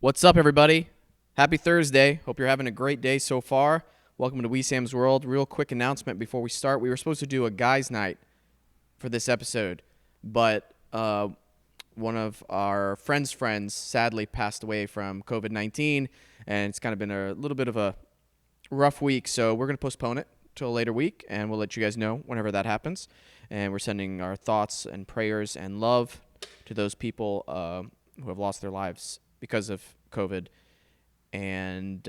What's up, everybody? Happy Thursday. Hope you're having a great day so far. Welcome to Wesam's World. Real quick announcement before we start. We were supposed to do a guys' night for this episode, but one of our friends' sadly passed away from COVID-19, and it's kind of been a little bit of a rough week, so we're going to postpone it to a later week, and we'll let you guys know whenever that happens. And we're sending our thoughts and prayers and love to those people who have lost their lives because of COVID. And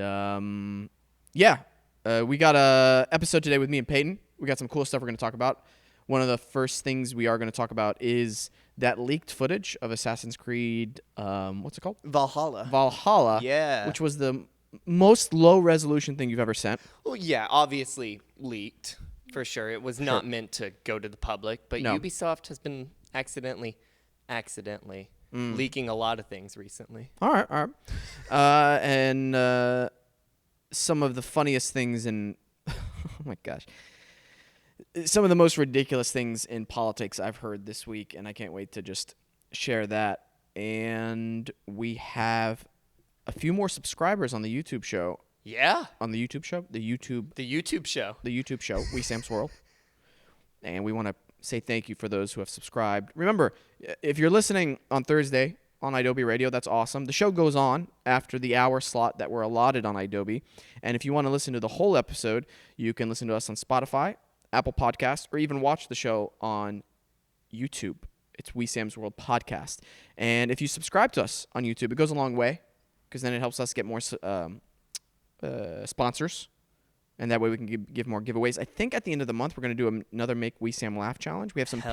we got a episode today with me and Peyton. We got some cool stuff we're going to talk about. One of the first things we are going to talk about is that leaked footage of Assassin's Creed, what's it called? Valhalla. Yeah. Which was the most low-resolution thing you've ever sent. Well, yeah, obviously leaked, for sure. It was not meant to go to the public, but No. Ubisoft has been accidentally leaking a lot of things recently. All right. And some of the funniest things in oh my gosh, some of the most ridiculous things in politics I've heard this week, and I can't wait to just share that. And we have a few more subscribers on the YouTube show. Yeah. On the YouTube show? The YouTube show, Wesam's World. And we want to say thank you for those who have subscribed. Remember, if you're listening on Thursday on Hdmi Radio, that's awesome. The show goes on after the hour slot that we're allotted on Hdmi. And if you want to listen to the whole episode, you can listen to us on Spotify, Apple Podcasts, or even watch the show on YouTube. It's Wesam's World Podcast. And if you subscribe to us on YouTube, it goes a long way because then it helps us get more sponsors. And that way we can give more giveaways. I think at the end of the month we're going to do another Make Wesam Laugh challenge. We have some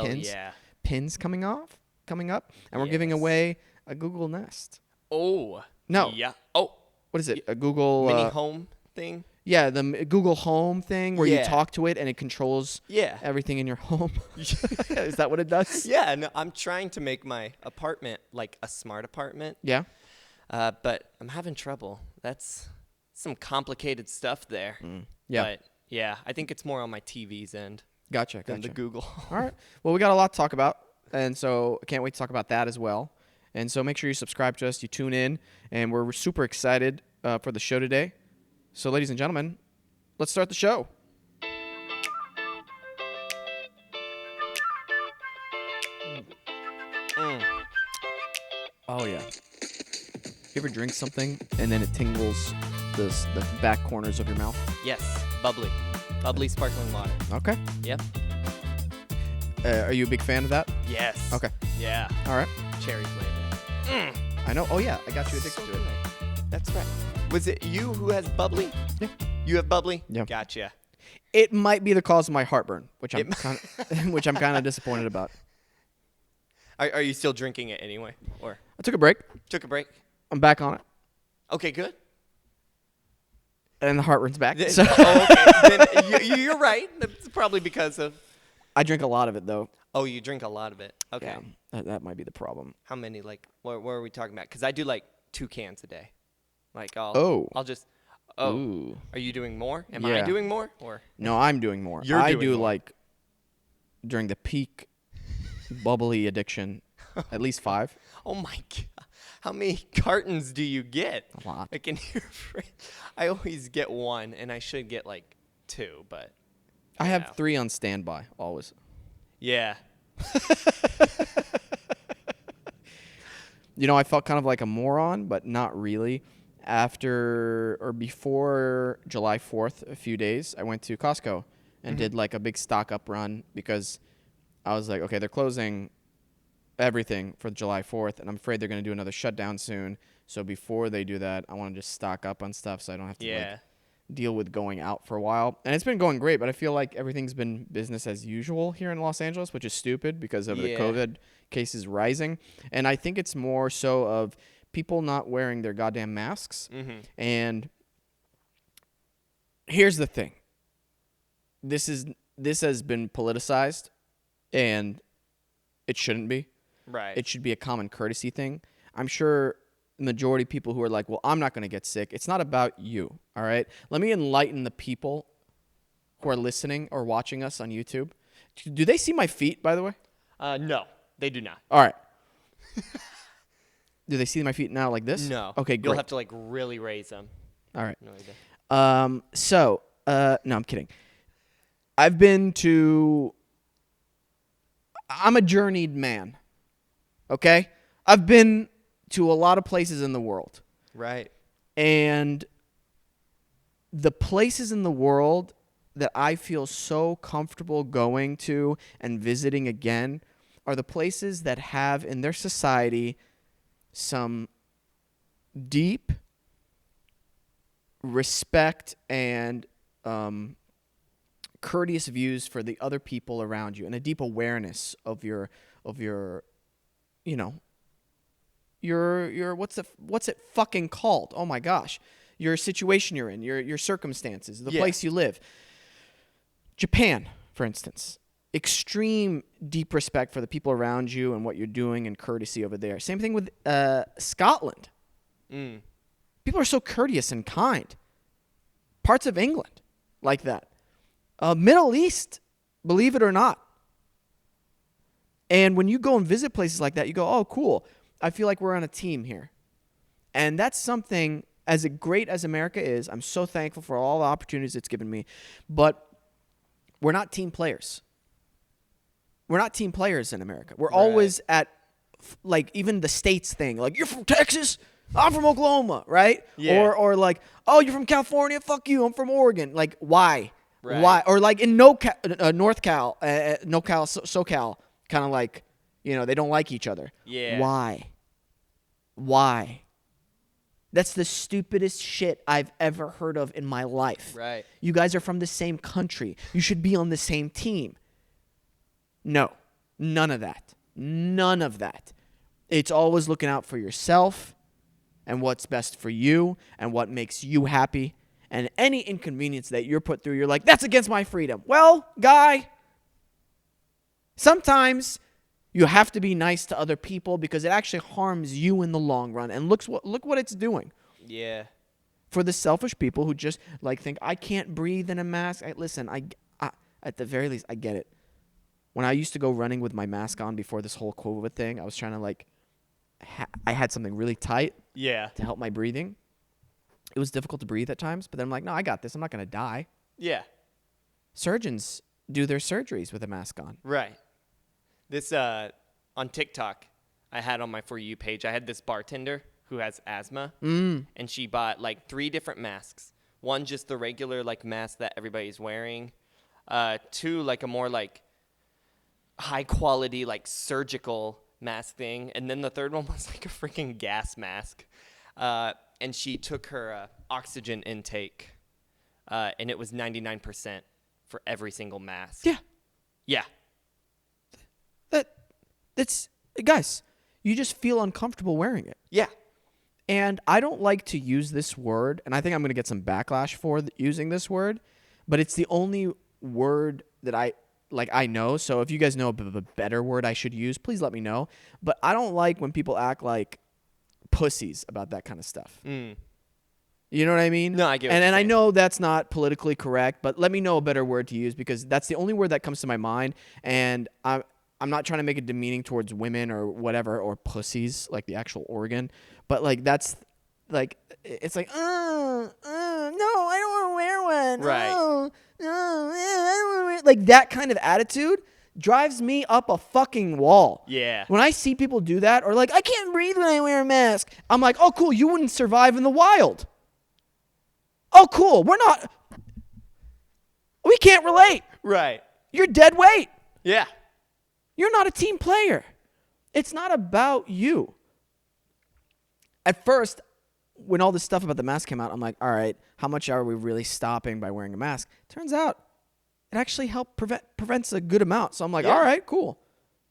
pins coming up, and we're giving away a Google Nest. Oh. No. Yeah. Oh. What is it? A Google mini home thing? Yeah, the Google Home thing where you talk to it and it controls everything in your home. Is that what it does? Yeah, no, I'm trying to make my apartment like a smart apartment. Yeah. But I'm having trouble. That's some complicated stuff there. Yeah. But yeah, I think it's more on my TV's end. Gotcha. Than the Google. All right. Well, we got a lot to talk about, and so I can't wait to talk about that as well. And so make sure you subscribe to us, you tune in, and we're super excited for the show today. So, ladies and gentlemen, let's start the show. Oh, yeah. You ever drink something and then it tingles the back corners of your mouth? Yes. Bubbly sparkling water. Okay. Yep. Are you a big fan of that? Yes. Okay. Yeah. All right. Cherry flavor. I know. Oh, yeah. I got you addicted to it. That's right. Was it you who has bubbly? Yeah. You have bubbly? Yeah. Gotcha. It might be the cause of my heartburn, which I'm kind of disappointed about. Are you still drinking it anyway? Or I took a break. Took a break? I'm back on it. Okay, good. And the heartburn's back. Okay. Then you're right. That's probably because of... I drink a lot of it, though. Oh, you drink a lot of it. Okay. Yeah, that might be the problem. How many, like, what are we talking about? Because I do, like, 2 cans a day. Like, Ooh. Are you doing more? Am I doing more? Or No, I'm doing more. I do more. Like, during the peak bubbly addiction, at least 5. Oh, my God. How many cartons do you get? A lot. I can hear. I always get 1, and I should get, like, 2, but... I have 3 on standby, always. Yeah. I felt kind of like a moron, but not really. After or before July 4th, a few days, I went to Costco and did like a big stock up run because I was like, okay, they're closing everything for July 4th, and I'm afraid they're going to do another shutdown soon. So before they do that, I want to just stock up on stuff so I don't have to deal with going out for a while. And it's been going great, but I feel like everything's been business as usual here in Los Angeles, which is stupid because of the COVID cases rising. And I think it's more so of people not wearing their goddamn masks. And here's the thing. This has been politicized, and it shouldn't be. Right. It should be a common courtesy thing. I'm sure the majority of people who are like, well, I'm not going to get sick. It's not about you, all right? Let me enlighten the people who are listening or watching us on YouTube. Do they see my feet, by the way? No, they do not. All right. Do they see my feet now like this? No. Okay, great. You'll have to like really raise them. All right. No idea. No, I'm kidding. I'm a journeyed man. Okay? I've been to a lot of places in the world. Right. And the places in the world that I feel so comfortable going to and visiting again are the places that have in their society some deep respect and courteous views for the other people around you and a deep awareness of your you know, your what's it fucking called? Oh my gosh. Your situation you're in, your circumstances, the place you live. Japan, for instance. Extreme deep respect for the people around you and what you're doing and courtesy over there. Same thing with Scotland. People are so courteous and kind. Parts of England, like that. Middle East, believe it or not. And when you go and visit places like that, you go, oh, cool. I feel like we're on a team here. And that's something, as great as America is, I'm so thankful for all the opportunities it's given me. But we're not team players. We're not team players in America. We're always at, like, even the states thing. Like, you're from Texas? I'm from Oklahoma, right? Yeah. Or like, oh, you're from California? Fuck you. I'm from Oregon. Like, why? Right. Why? Or like in North Cal, SoCal, kind of like, they don't like each other. Yeah. Why? That's the stupidest shit I've ever heard of in my life. Right. You guys are from the same country. You should be on the same team. No. None of that. None of that. It's always looking out for yourself and what's best for you and what makes you happy. And any inconvenience that you're put through, you're like, that's against my freedom. Well, guy, sometimes you have to be nice to other people because it actually harms you in the long run. And look what it's doing. Yeah. For the selfish people who just like think, I can't breathe in a mask. Listen, I at the very least, I get it. When I used to go running with my mask on before this whole COVID thing, I was trying to I had something really tight Yeah. to help my breathing. It was difficult to breathe at times, but then I'm like, no, I got this. I'm not going to die. Yeah. Surgeons do their surgeries with a mask on. Right. This, on TikTok, I had on my For You page, I had this bartender who has asthma, and she bought, 3 different masks. One, just the regular, mask that everybody's wearing. 2, a more, high-quality, surgical mask thing. And then the third one was, a freaking gas mask. And she took her oxygen intake, and it was 99% for every single mask. Yeah. Yeah. That's guys, you just feel uncomfortable wearing it. Yeah. And I don't like to use this word, and I think I'm going to get some backlash for using this word, but it's the only word that I know. So if you guys know a better word I should use, please let me know. But I don't like when people act like pussies about that kind of stuff. You know what I mean? No, I get what and you're I saying. know that's not politically correct, but let me know a better word to use because that's the only word that comes to my mind. And I'm not trying to make it demeaning towards women or whatever or pussies, like the actual organ. But that's it's like, no, I don't want to wear one. Right. Oh, no, I don't want to wear. Like that kind of attitude drives me up a fucking wall. Yeah. When I see people do that or I can't breathe when I wear a mask, I'm like, oh, cool, you wouldn't survive in the wild. Oh, cool, we can't relate. Right. You're dead weight. Yeah. You're not a team player. It's not about you. At first, when all this stuff about the mask came out, I'm like, all right, how much are we really stopping by wearing a mask? Turns out it actually prevents a good amount. So I'm like, all right, cool.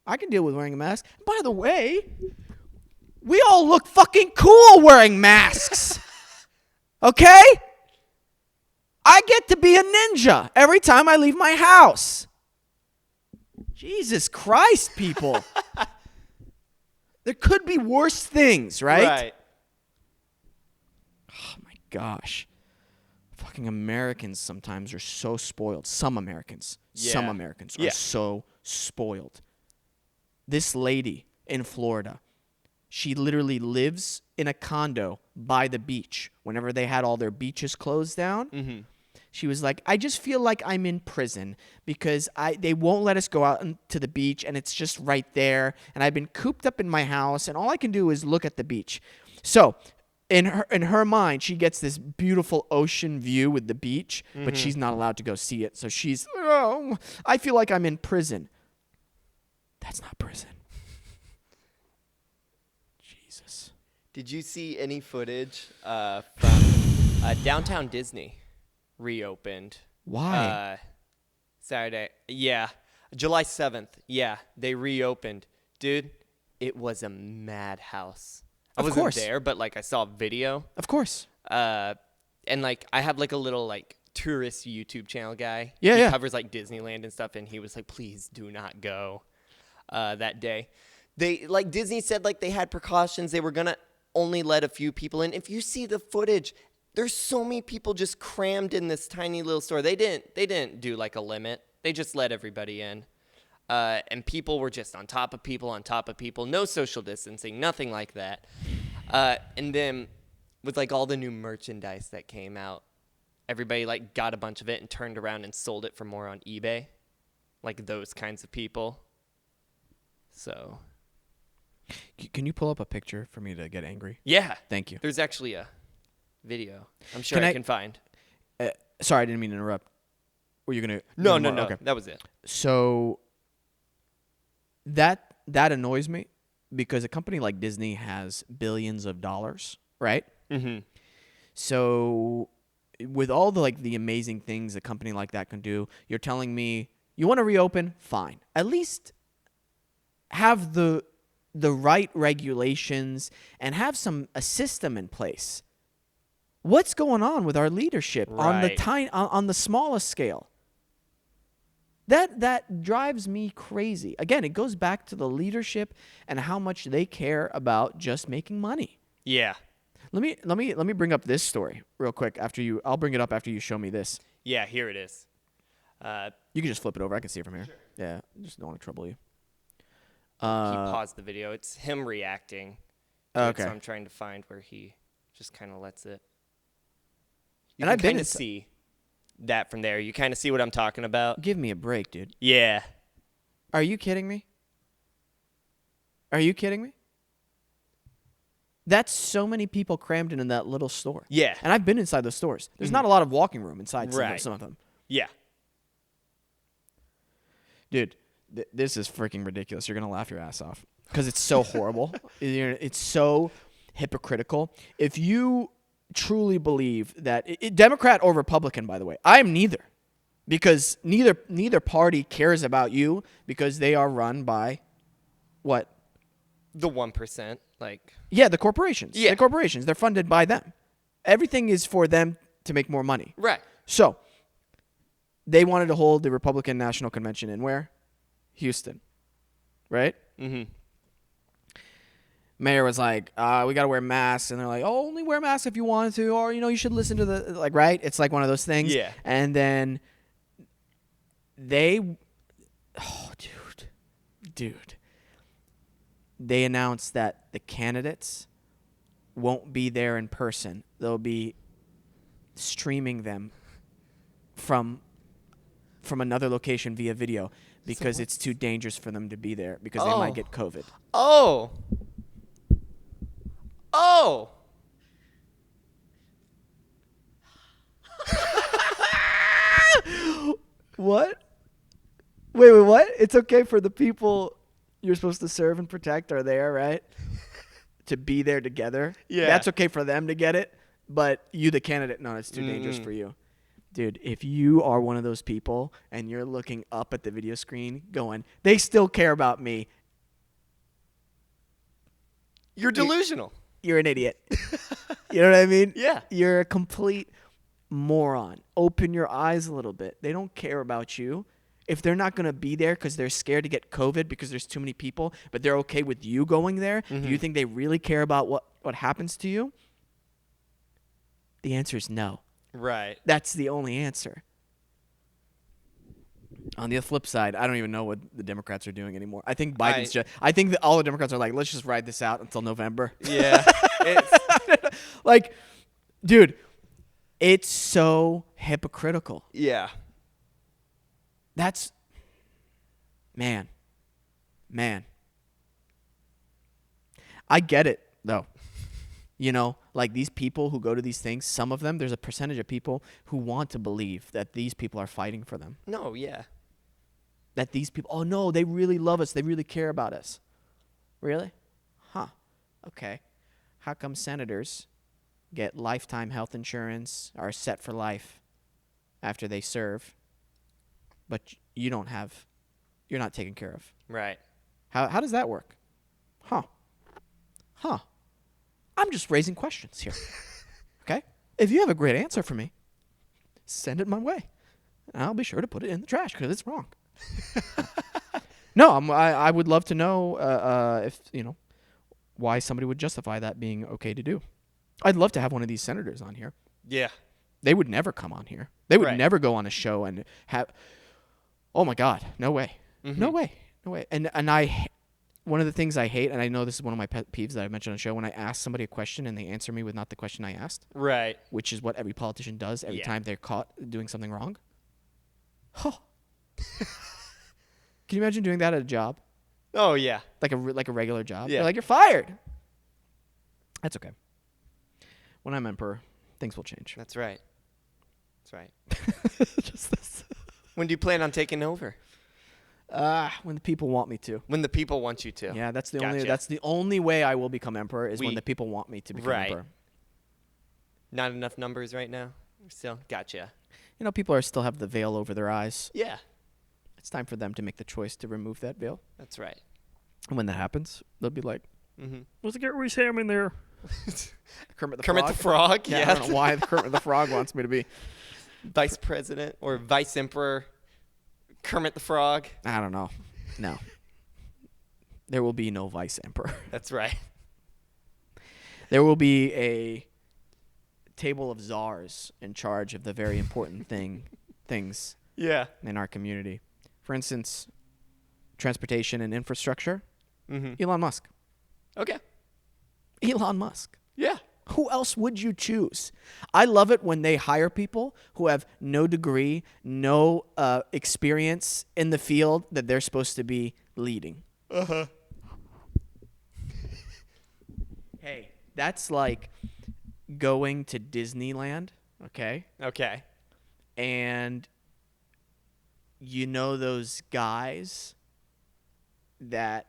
I can deal with wearing a mask. By the way, we all look fucking cool wearing masks. Okay? I get to be a ninja every time I leave my house. Jesus Christ, people. There could be worse things, right? Right. Oh, my gosh. Fucking Americans sometimes are so spoiled. Some Americans are so spoiled. This lady in Florida, She literally lives in a condo by the beach. Whenever they had all their beaches closed down, she was like, I just feel like I'm in prison because they won't let us go out to the beach, and it's just right there. And I've been cooped up in my house, and all I can do is look at the beach. So in her mind, she gets this beautiful ocean view with the beach, but she's not allowed to go see it. So she's, oh, I feel like I'm in prison. That's not prison. Jesus. Did you see any footage from Downtown Disney reopened? Why? Saturday. Yeah. July 7th. Yeah. They reopened. Dude, it was a madhouse. I wasn't there, but like I saw a video. Of course. And like I have like a little like tourist YouTube channel guy. Yeah, he covers like Disneyland and stuff, and he was like, please do not go that day. They like Disney said like they had precautions. They were gonna only let a few people in. If you see the footage, there's so many people just crammed in this tiny little store. They didn't do like a limit. They just let everybody in. And people were just on top of people, no social distancing, nothing like that. And then with like all the new merchandise that came out, everybody like got a bunch of it and turned around and sold it for more on eBay, like those kinds of people. So, can you pull up a picture for me to get angry? Yeah. Thank you. There's actually a video I'm sure I can find. Sorry, I didn't mean to interrupt. Were you going to? No. Okay. That was it. So that annoys me because a company like Disney has billions of dollars, right? Mm-hmm. So with all the amazing things a company like that can do, you're telling me you want to reopen? Fine. At least have the right regulations and have a system in place. What's going on with our leadership on the smallest scale? That drives me crazy. Again, it goes back to the leadership and how much they care about just making money. Yeah. Let me bring up this story real quick I'll bring it up after you show me this. Yeah, here it is. You can just flip it over. I can see it from here. Sure. Yeah, I just don't want to trouble you. He paused the video. It's him reacting to it, so I'm trying to find where he just kind of lets it. You can kind of see that from there. You kind of see what I'm talking about. Give me a break, dude. Yeah. Are you kidding me? Are you kidding me? That's so many people crammed in that little store. Yeah. And I've been inside those stores. There's not a lot of walking room inside some of them. Yeah. Dude, this is freaking ridiculous. You're going to laugh your ass off because it's so horrible. It's so hypocritical. If you truly believe that Democrat or Republican, by the way, I am neither, because neither party cares about you because they are run by what? The 1%, like. Yeah, the corporations. Yeah. The corporations. They're funded by them. Everything is for them to make more money. Right. So they wanted to hold the Republican National Convention in where? Houston. Right? Mm-hmm. Mayor was like, we got to wear masks. And they're like, oh, only wear masks if you want to. Or, you should listen to the, like, right? It's like one of those things. Yeah. And then they announced that the candidates won't be there in person. They'll be streaming them from another location via video because it's too dangerous for them to be there because they might get COVID. Oh. What? Wait, what? It's okay for the people you're supposed to serve and protect are there, right? To be there together. Yeah. That's okay for them to get it, but you, the candidate, no, it's too dangerous for you. Dude, if you are one of those people and you're looking up at the video screen going, they still care about me. You're delusional. You're an idiot. You know what I mean? Yeah. You're a complete moron. Open your eyes a little bit. They don't care about you. If they're not going to be there because they're scared to get COVID because there's too many people, but they're okay with you going there, do you think they really care about what happens to you? The answer is no. Right. That's the only answer. On the flip side, I don't even know what the Democrats are doing anymore. I think I think that all the Democrats are like, let's just ride this out until November. Yeah. It's, Like, dude, it's so hypocritical. yeah. That's man. I get it though. You know, like these people who go to these things, some of them, there's a percentage of people who want to believe that these people are fighting for them. No, yeah. That these people, oh no, they really love us. They really care about us. Really? Huh. Okay. How come senators get lifetime health insurance, are set for life after they serve, but you don't have, you're not taken care of? Right. How does that work? Huh. I'm just raising questions here. Okay? If you have a great answer for me, send it my way. And I'll be sure to put it in the trash because it's wrong. No, I would love to know if, you know, why somebody would justify that being okay to do. I'd love to have one of these senators on here. Yeah. They would never come on here. They would Right. never go on a show and have, oh my God, no way. Mhm. No way. And one of the things I hate, and I know this is one of my pet peeves that I mentioned on the show, when I ask somebody a question and they answer me with not the question I asked, Right. which is what every politician does every Yeah. time they're caught doing something wrong. Huh. Can you imagine doing that at a job? Oh, yeah. Like a regular job? Yeah. They're like, you're fired. That's okay. When I'm emperor, things will change. That's right. That's right. Just this. When do you plan on taking over? When the people want me to. When the people want you to. Yeah, that's the Gotcha. only way I will become emperor is when We- the people want me to become Right. emperor. Not enough numbers right now? Still? Gotcha. You know, people still have the veil over their eyes. Yeah. It's time for them to make the choice to remove that veil. That's right. And when that happens, they'll be like, Mm-hmm. let's get Wesam in there. Kermit the Kermit Frog. the Frog? Yeah, Yeah. I don't know why the Kermit the Frog wants me to be. Vice President or Vice Emperor Kermit the Frog? I don't know. No. There will be no vice emperor. That's right. There will be a table of czars in charge of the very important things Yeah. in our community. For instance, transportation and infrastructure. Mm-hmm. Elon Musk. Okay. Elon Musk. Yeah. Who else would you choose? I love it when they hire people who have no degree, no experience in the field that they're supposed to be leading. Uh-huh. Hey, that's like going to Disneyland, okay? Okay. And you know those guys that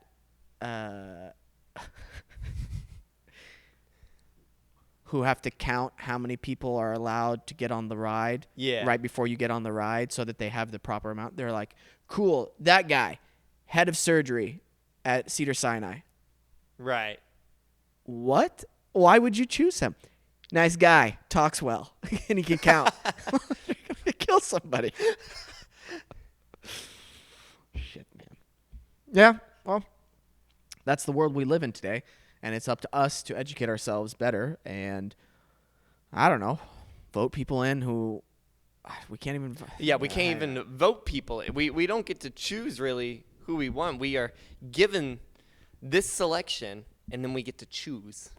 who have to count how many people are allowed to get on the ride right before you get on the ride so that they have the proper amount. They're like, cool, that guy, head of surgery at Cedars-Sinai. Right. What? Why would you choose him? Nice guy, talks well, and he can count. You're gonna kill somebody. Shit, man. Yeah, well, that's the world we live in today, and it's up to us to educate ourselves better and, I don't know, vote people in who we can't even. Yeah, we can't even vote people. We don't get to choose really who we want. We are given this selection, and then we get to choose.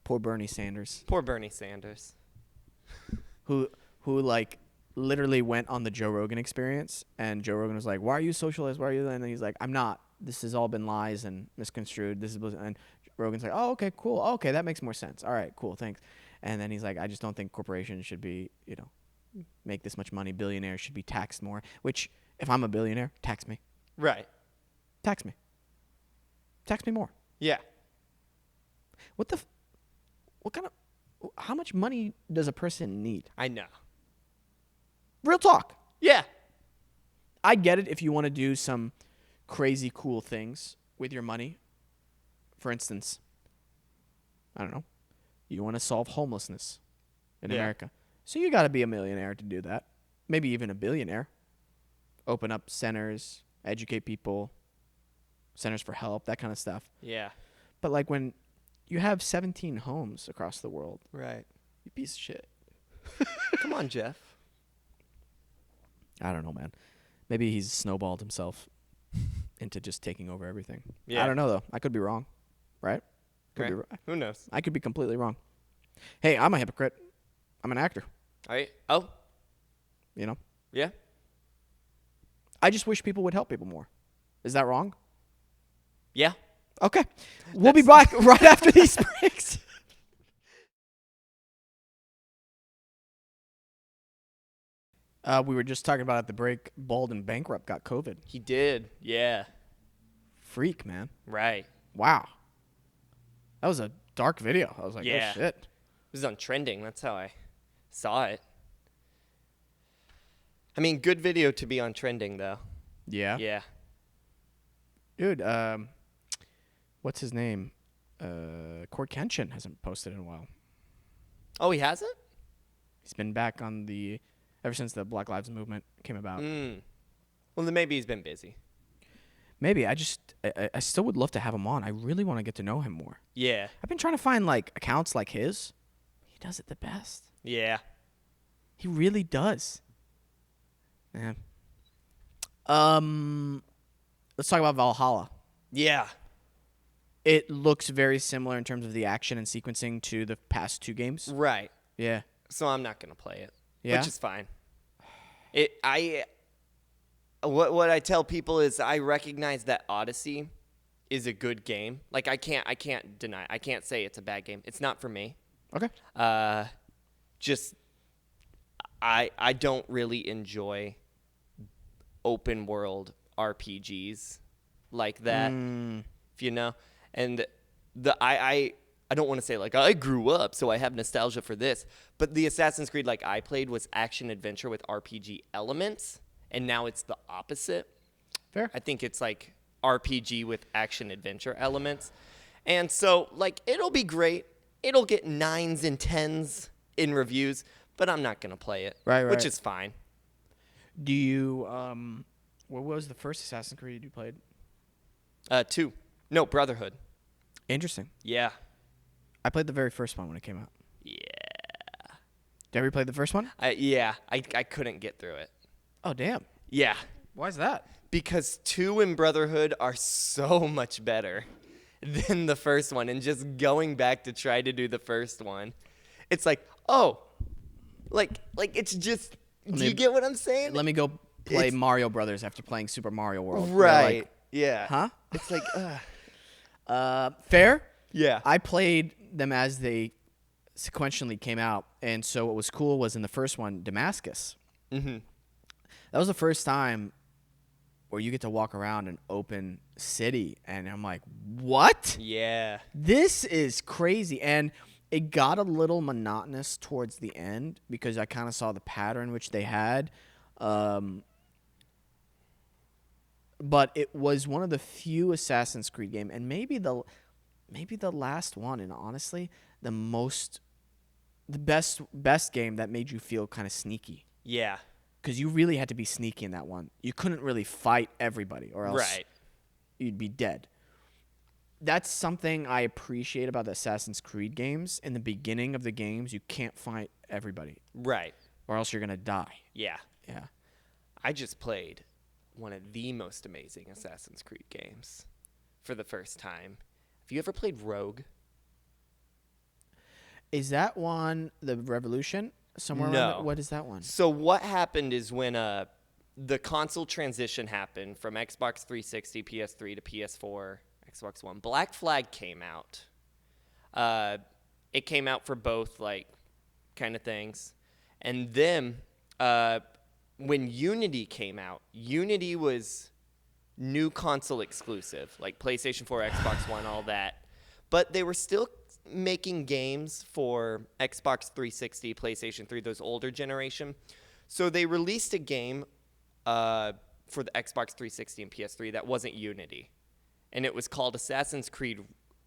Poor Bernie Sanders, Poor Bernie Sanders. who like literally went on the Joe Rogan Experience, and Joe Rogan was like, "Why are you socialist? Why are you?" And then he's like, "I'm not. This has all been lies and misconstrued. This is," and Rogan's like, "Oh, okay, cool. Okay, that makes more sense. All right, cool, thanks." And then he's like, "I just don't think corporations should be, make this much money. Billionaires should be taxed more. Which, if I'm a billionaire, tax me. Right. Tax me. Tax me more. Yeah. What kind of, how much money does a person need? I know. Real talk. Yeah. I get it if you want to do some crazy cool things with your money. For instance, I don't know, you want to solve homelessness in America. So you got to be a millionaire to do that. Maybe even a billionaire. Open up centers, educate people, centers for help, that kind of stuff. Yeah. But like when you have 17 homes across the world, Right. you piece of shit. Come on, Jeff. I don't know, man. Maybe he's snowballed himself into just taking over everything. Yeah. I don't know though. I could be wrong, right? Could Right. be. Who knows? I could be completely wrong. Hey, I'm a hypocrite. I'm an actor. Oh, You know. yeah. I just wish people would help people more. Is that wrong? Yeah. Okay. We'll be back right after these breaks. We were just talking about at the break, Bald and Bankrupt got COVID. He did. Yeah. Freak, man. Right. Wow. That was a dark video. I was like, Yeah. oh, shit. It was on trending. That's how I saw it. I mean, good video to be on trending, though. Yeah. Yeah. Dude, what's his name? Court Kenshin hasn't posted in a while. Oh, he hasn't? He's been back on ever since the Black Lives Movement came about. Well, then maybe he's been busy. Maybe. I still would love to have him on. I really want to get to know him more. Yeah. I've been trying to find, like, accounts like his. He does it the best. Yeah. He really does. Yeah. Let's talk about Valhalla. Yeah. It looks very similar in terms of the action and sequencing to the past two games. Right. Yeah. So I'm not going to play it. Yeah? Which is fine. What I tell people is I recognize that Odyssey is a good game. Like I can't deny. I can't say it's a bad game. It's not for me. Okay. Just I don't really enjoy open world RPGs like that. If you know. And I don't want to say like I grew up so I have nostalgia for this, but the Assassin's Creed like I played was action adventure with RPG elements, and now it's the opposite. Fair. I think it's like RPG with action adventure elements. And so like it'll be great. It'll get 9s and 10s in reviews, but I'm not going to play it. Right. Which is fine. Do you what was the first Assassin's Creed you played? 2. No, Brotherhood. Interesting. Yeah. I played the very first one when it came out. Yeah. Did you ever play the first one? I couldn't get through it. Oh, damn. Yeah. Why is that? Because 2 and Brotherhood are so much better than the first one. And just going back to try to do the first one, it's like, oh, like it's just, do you get what I'm saying? Let me go play Mario Brothers after playing Super Mario World. Right. Like, yeah. huh? It's like, Fair? yeah. I played them as they sequentially came out. And so what was cool was in the first one, Damascus. Mm-hmm. That was the first time where you get to walk around an open city. And I'm like, what? Yeah. This is crazy. And it got a little monotonous towards the end because I kind of saw the pattern which they had. But it was one of the few Assassin's Creed game, and maybe the last one, and honestly, the best game that made you feel kind of sneaky. Yeah. Because you really had to be sneaky in that one. You couldn't really fight everybody, or else you'd be dead. That's something I appreciate about the Assassin's Creed games. In the beginning of the games, you can't fight everybody. Right. Or else you're going to die. Yeah. Yeah. I just played one of the most amazing Assassin's Creed games for the first time. Have you ever played Rogue? Is that one the Revolution? Somewhere No. around what is that one? So what happened is when the console transition happened from Xbox 360, PS3 to PS4, Xbox One, Black Flag came out. It came out for both, like, kind of things. And then when Unity came out, Unity was new console exclusive, like PlayStation 4, Xbox One, all that. But they were still making games for Xbox 360, PlayStation 3, those older generation. So they released a game for the Xbox 360 and PS3 that wasn't Unity. And it was called Assassin's Creed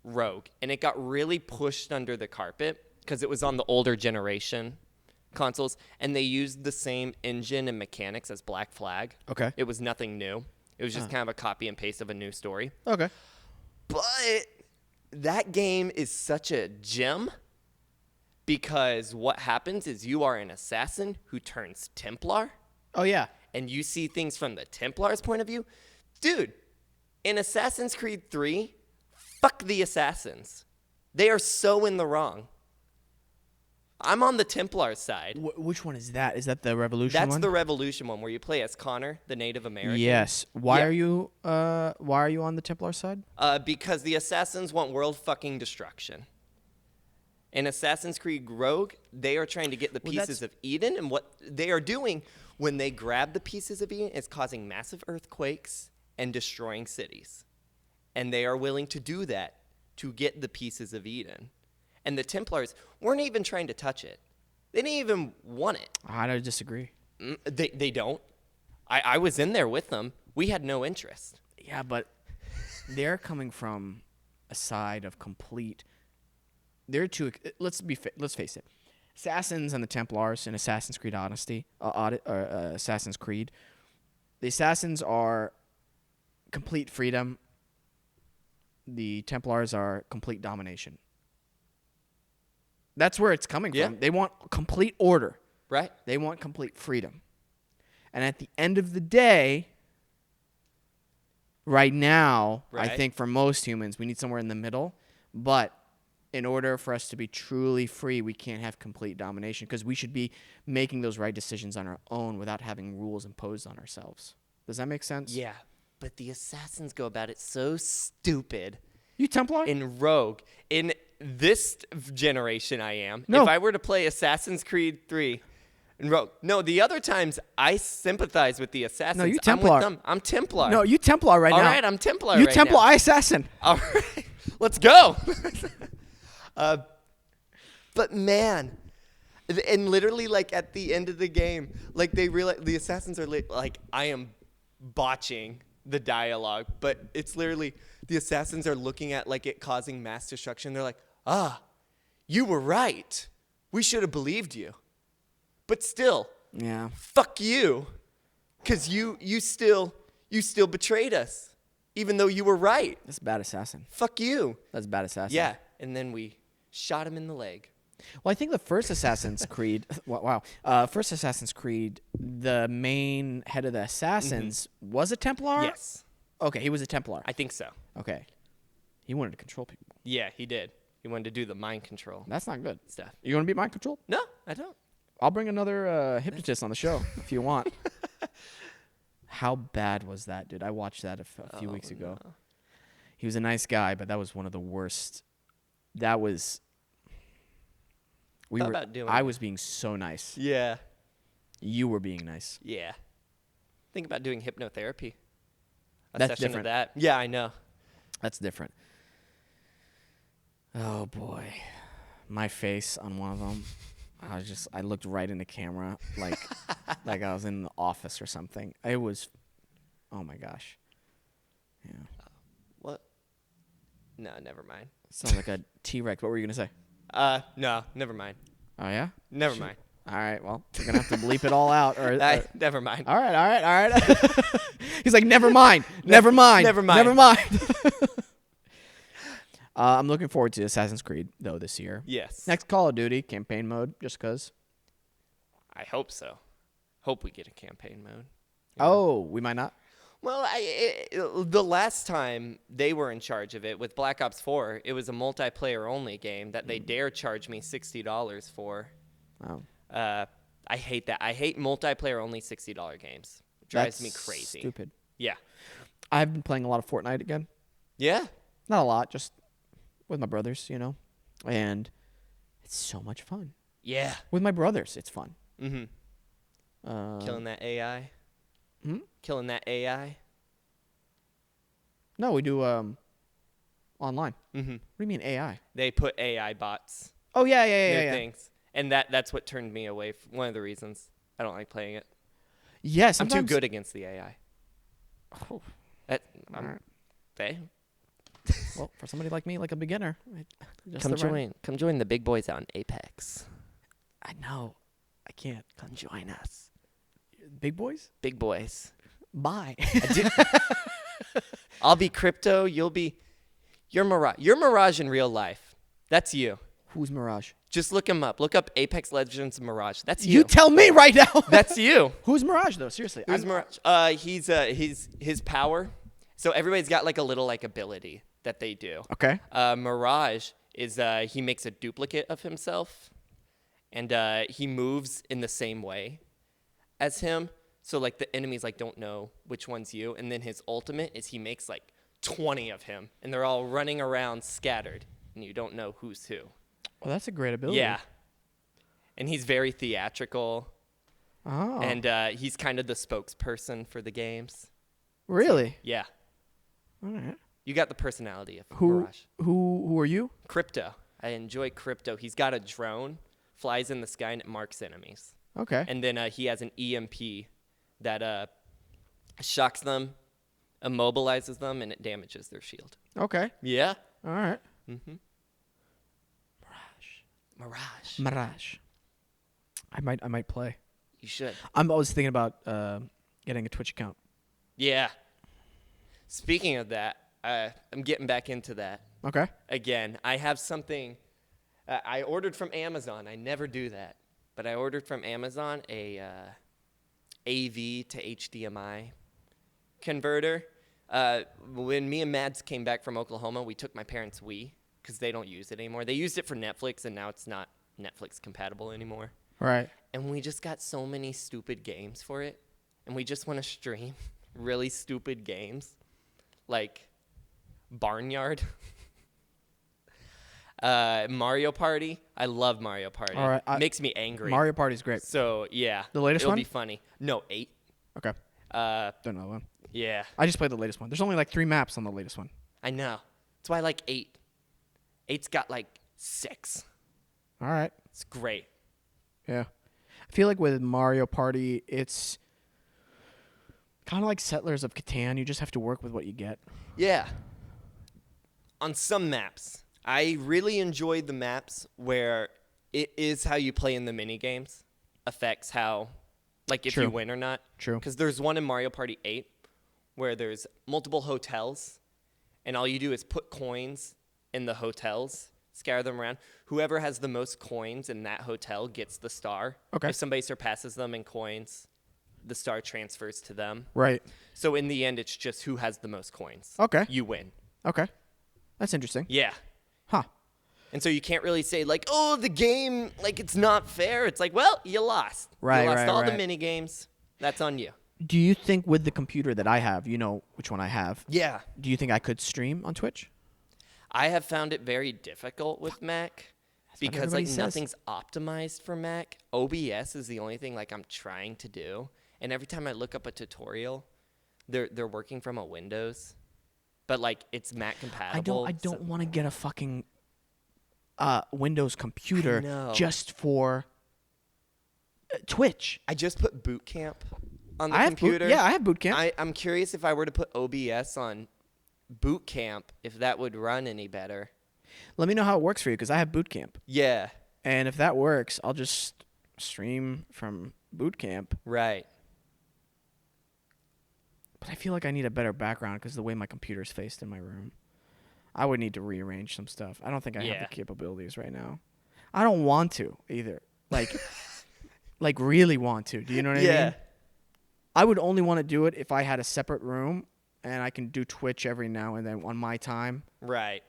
Rogue. And it got really pushed under the carpet because it was on the older generation consoles. And they used the same engine and mechanics as Black Flag. Okay. It was nothing new. It was just kind of a copy and paste of a new story. Okay. But that game is such a gem because what happens is you are an assassin who turns Templar. Oh, yeah. and you see things from the Templars' point of view, dude, in Assassin's Creed 3, fuck the Assassins. They are so in the wrong. I'm on the Templar side. Which one is that? Is that the Revolution That's one? the Revolution one where you play as Connor, the Native American. Yes. Why are you on the Templar side? Because the Assassins want world fucking destruction. In Assassin's Creed Rogue, they are trying to get the pieces of Eden, and what they are doing when they grab the pieces of Eden is causing massive earthquakes and destroying cities. And they are willing to do that to get the pieces of Eden. And the Templars weren't even trying to touch it. They didn't even want it. I disagree. They don't. I was in there with them. We had no interest. Yeah, but they're coming from a side of complete. They're two. Let's face it. Assassins and the Templars in Assassin's Creed Assassin's Creed. The Assassins are complete freedom. The Templars are complete domination. That's where it's coming from. They want complete order. Right. They want complete freedom. And at the end of the day, right now, I think for most humans, we need somewhere in the middle. But in order for us to be truly free, we can't have complete domination because we should be making those right decisions on our own without having rules imposed on ourselves. Does that make sense? Yeah. But the Assassins go about it so stupid. You Templar? In Rogue. In this generation, I am. No. If I were to play Assassin's Creed 3 in Rogue. No, the other times I sympathize with the Assassins. No, you Templar. I'm with them. I'm Templar. No, you Templar right now. All right, I'm Templar You right Templar, now. I Assassin. All right. Let's go. But man, and literally like at the end of the game, like they realize the Assassins are like, I am botching the dialogue, but it's literally the Assassins are looking at like it causing mass destruction. They're like, you were right. We should have believed you. But still, Yeah. fuck you. Cause you still betrayed us, even though you were right. That's a bad assassin. Fuck you. That's a bad assassin. Yeah. And then we shot him in the leg. Well, I think the first Assassin's Creed, first Assassin's Creed, the main head of the Assassins was a Templar? Yes. Okay, he was a Templar. I think so. Okay. He wanted to control people. Yeah, he did. He wanted to do the mind control That's not good. stuff. You want to be mind controlled? No, I don't. I'll bring another hypnotist on the show if you want. How bad was that, dude? I watched that a few weeks ago. No. He was a nice guy, but that was one of the worst. That was... I was being so nice. Yeah. You were being nice. Yeah. Think about doing hypnotherapy. That's session different. of that. Yeah, I know. That's different. Oh boy, my face on one of them. I looked right in the camera like I was in the office or something. It was, oh my gosh. Yeah. What? No, never mind. Sounds like a T-Rex. What were you gonna say? No, never mind. Oh yeah. Never mind. All right. Well, we're gonna have to bleep it all out. Or Never mind. All right. He's like, never mind. Never mind. Never mind. Never mind. I'm looking forward to Assassin's Creed though this year. Yes. Next Call of Duty campaign mode, just cause. I hope so. Hope we get a campaign mode. Oh, we might not. Well, the last time they were in charge of it with Black Ops 4, it was a multiplayer only game that they dare charge me $60 for. Oh. I hate that. I hate multiplayer only $60 games. It drives me crazy. Stupid. Yeah. I've been playing a lot of Fortnite again. Yeah. Not a lot, just with my brothers, and it's so much fun. Yeah. With my brothers, it's fun. Mm-hmm. Killing that AI. Killing that AI. No, we do online. Mm-hmm. What do you mean AI? They put AI bots. Oh yeah. Near things. And that's what turned me away. One of the reasons I don't like playing it. Yeah, I'm too good against the AI. Oh. Well, for somebody like me, like a beginner, Come join the big boys out in Apex. I know. I can't. Come join us. Big boys? Big boys. Bye. I'll be Crypto. You're Mirage. You're Mirage in real life. That's you. Who's Mirage? Just look him up. Look up Apex Legends Mirage. That's You you. tell me right now. That's you. Who's Mirage though? Seriously. Who's Mirage? He's his power. So everybody's got like a little like ability that they do. Okay. Mirage is he makes a duplicate of himself, and he moves in the same way as him. So like the enemies like don't know which one's you, and then his ultimate is he makes like 20 of him, and they're all running around scattered, and you don't know who's who. Well, that's a great ability. Yeah. And he's very theatrical. Oh. And he's kind of the spokesperson for the games. Really? Yeah. All right. You got the personality of Who Mirage. who are you? Crypto. I enjoy Crypto. He's got a drone, flies in the sky, and it marks enemies. Okay. And then he has an EMP that shocks them, immobilizes them, and it damages their shield. Okay. Yeah. All right. Mm-hmm. Mirage. Mirage. I might play. You should. I was thinking about getting a Twitch account. Yeah. Speaking of that, I'm getting back into that. Okay. Again, I have something I ordered from Amazon. I never do that. But I ordered from Amazon a AV to HDMI converter. When me and Mads came back from Oklahoma, we took my parents' Wii because they don't use it anymore. They used it for Netflix, and now it's not Netflix compatible anymore. Right. And we just got so many stupid games for it, and we just want to stream really stupid games like Barnyard. Mario Party. I love Mario Party. All right, Makes me angry. Mario Party's great. So, yeah. The latest It'll one? be funny. No, 8. Okay. Don't know one. Yeah. I just played the latest one. There's only like 3 maps on the latest one. I know. That's why I like 8. 8's got like 6. All right. It's great. Yeah. I feel like with Mario Party, it's kind of like Settlers of Catan. You just have to work with what you get. Yeah. On some maps, I really enjoyed the maps where it is how you play in the mini games affects how, like, if True. you win or not. True. Because there's one in Mario Party 8 where there's multiple hotels, and all you do is put coins in the hotels, scatter them around. Whoever has the most coins in that hotel gets the star. Okay. If somebody surpasses them in coins, the star transfers to them. Right. So in the end, it's just who has the most coins. Okay. You win. Okay. That's interesting. Yeah. Huh. And so you can't really say, like, oh, the game, like, it's not fair. It's like, well, you lost. Right, You lost right, all the right. mini games. That's on you. Do you think with the computer that I have, you know which one I have, Yeah. do you think I could stream on Twitch? I have found it very difficult with Mac because, like, everybody says. nothing's optimized for Mac. OBS is the only thing, like, I'm trying to do. And every time I look up a tutorial, they're working from a Windows. But, like, it's Mac compatible. I don't want to get a fucking Windows computer know. just for Twitch. I just put Boot Camp on the I computer. I have Boot Camp. I'm curious if I were to put OBS on Boot Camp, if that would run any better. Let me know how it works for you because I have Boot Camp. Yeah, And if that works, I'll just stream from Boot Camp. right. But I feel like I need a better background because the way my computer's faced in my room. I would need to rearrange some stuff. I don't think I have Yeah. the capabilities right now. I don't want to either. Like, like really want to. Do you know what I mean? I would only want to do it if I had a separate room and I can do Twitch every now and then on my time. Right.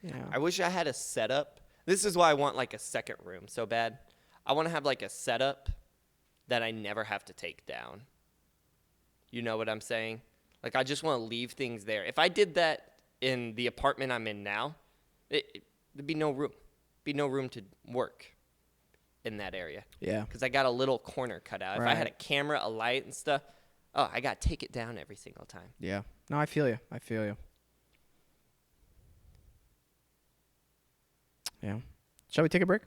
Yeah. I wish I had a setup. This is why I want, like, a second room so bad. I want to have, like, a setup that I never have to take down. You know what I'm saying? Like, I just want to leave things there. If I did that in the apartment I'm in now, there'd be no room. Be no room to work in that area. Yeah. Because I got a little corner cut out. If I had a camera, a light, and stuff, I got to take it down every single time. Yeah. No, I feel you. I feel you. Yeah. Shall we take a break?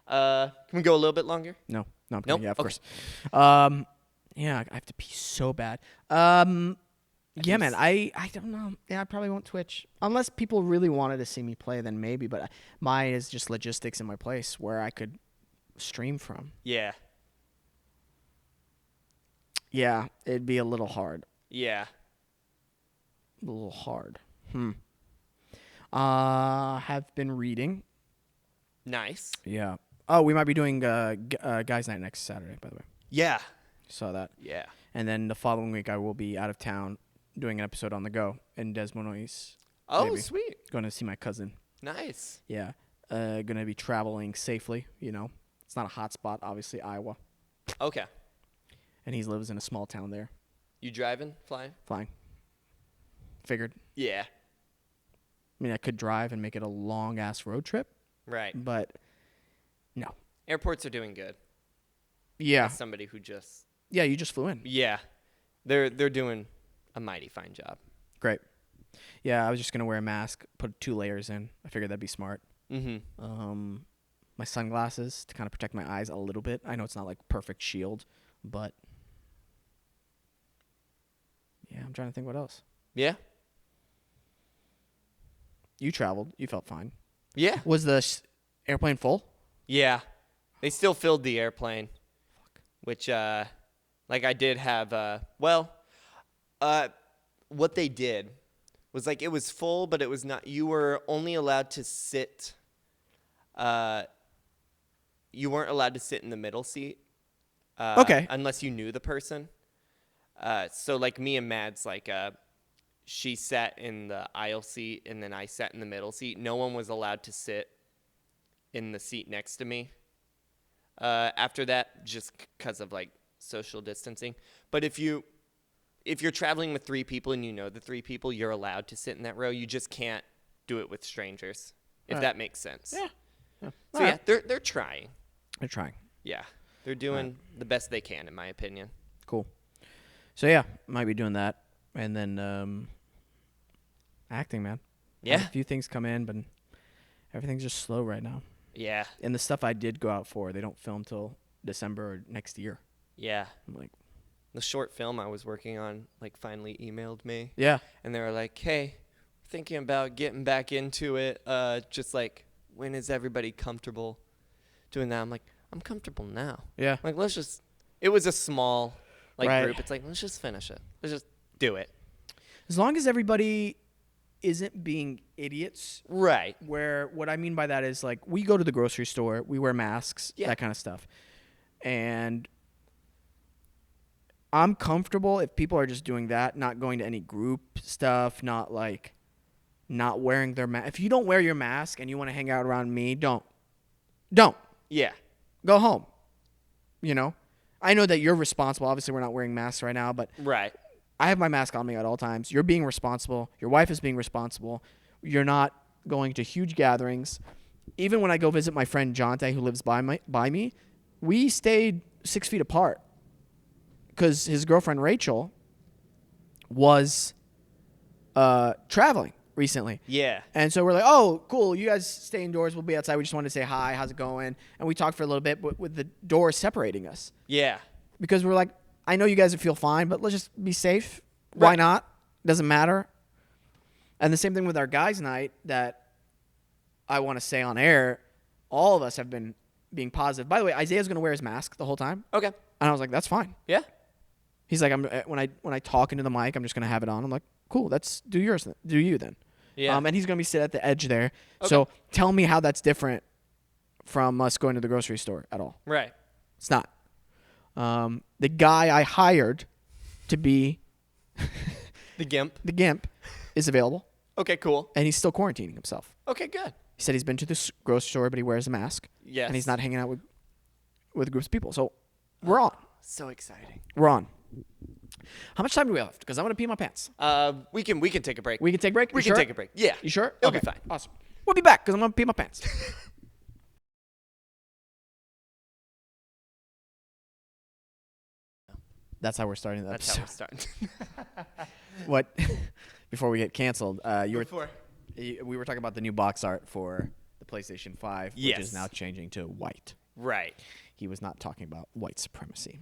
Can we go a little bit longer? No. No, I'm Nope. kidding. Yeah, of Okay. course. Yeah, I have to pee so bad. Yeah, man, I don't know. Yeah, I probably won't Twitch. Unless people really wanted to see me play, then maybe. But mine is just logistics in my place where I could stream from. Yeah. Yeah, it'd be a little hard. Yeah. A little hard. Have been reading. Nice. Yeah. Oh, we might be doing guys' night next Saturday, by the way. Yeah. Saw that. Yeah. And then the following week, I will be out of town doing an episode on the go in Des Moines. Oh, maybe. sweet. Going to see my cousin. Nice. Yeah. Going to be traveling safely, you know. It's not a hot spot, obviously, Iowa. Okay. And he lives in a small town there. You driving? Flying? Flying. Figured. Yeah. I mean, I could drive and make it a long-ass road trip, Right. but no. Airports are doing good. Yeah. As somebody who just... Yeah, you just flew in. Yeah. They're doing a mighty fine job. Great. Yeah, I was just going to wear a mask, put 2 layers in. I figured that'd be smart. Mm-hmm. My sunglasses to kind of protect my eyes a little bit. I know it's not like perfect shield, but yeah, I'm trying to think what else. Yeah. You traveled. You felt fine. Yeah. Was the airplane full? Yeah. They still filled the airplane. Fuck. Which, like I did have, what they did was like it was full, but it was not, you were only allowed to sit, you weren't allowed to sit in the middle seat. Okay. Unless you knew the person. So like me and Mads, like, she sat in the aisle seat and then I sat in the middle seat. No one was allowed to sit in the seat next to me. After that, just because of like social distancing. But if you're traveling with 3 people and you know the 3 people, you're allowed to sit in that row. You just can't do it with strangers, if that makes sense. Yeah. So yeah, they're trying. They're trying. Yeah, they're doing the best they can, in my opinion. Cool. So yeah, might be doing that, and then acting, man. Yeah. Had a few things come in, but everything's just slow right now. Yeah. And the stuff I did go out for, they don't film till December or next year. Yeah. I'm like, the short film I was working on, like, finally emailed me. yeah. And they were like, hey, thinking about getting back into it. Just like, when is everybody comfortable doing that? I'm like, I'm comfortable now. Yeah. Like, it was a small, Right. group. It's like, let's just finish it. Let's just do it. As long as everybody isn't being idiots. Right. Where what I mean by that is like we go to the grocery store, we wear masks, Yeah. that kind of stuff. And I'm comfortable if people are just doing that, not going to any group stuff, not wearing their mask. If you don't wear your mask and you want to hang out around me, don't. Yeah. Go home. You know? I know that you're responsible. Obviously, we're not wearing masks right now, but Right. I have my mask on me at all times. You're being responsible. Your wife is being responsible. You're not going to huge gatherings. Even when I go visit my friend Jonte, who lives by me, we stayed 6 feet apart because his girlfriend Rachel was traveling recently. Yeah. And so we're like, oh, cool. You guys stay indoors. We'll be outside. We just wanted to say hi. How's it going? And we talked for a little bit with the door separating us. Yeah. Because we're like, I know you guys feel fine, but let's just be safe. Why Right. not? Doesn't matter. And the same thing with our guys' night that I want to say on air. All of us have been being positive. By the way, Isaiah's going to wear his mask the whole time. Okay. And I was like, that's fine. Yeah. He's like, when I talk into the mic, I'm just going to have it on. I'm like, cool. Do yours. Do you then. Yeah. And he's going to be sit at the edge there. Okay. So tell me how that's different from us going to the grocery store at all. Right. It's not. The guy I hired to be The GIMP. the GIMP is available, Okay, cool. and he's still quarantining himself. Okay, good. He said he's been to the grocery store, but he wears a mask, Yes. and he's not hanging out with groups of people. So we're on. So exciting. We're on. How much time do we have left? Because I'm going to pee my pants. We can take a break. We can take a break? We You can sure? take a break. Yeah. You sure? It'll Okay. be fine. Awesome. We'll be back because I'm going to pee my pants. That's how we're starting the That's episode. how we're starting. What? Before we get canceled, we were talking about the new box art for the PlayStation 5, which Yes. is now changing to white. Right. He was not talking about white supremacy.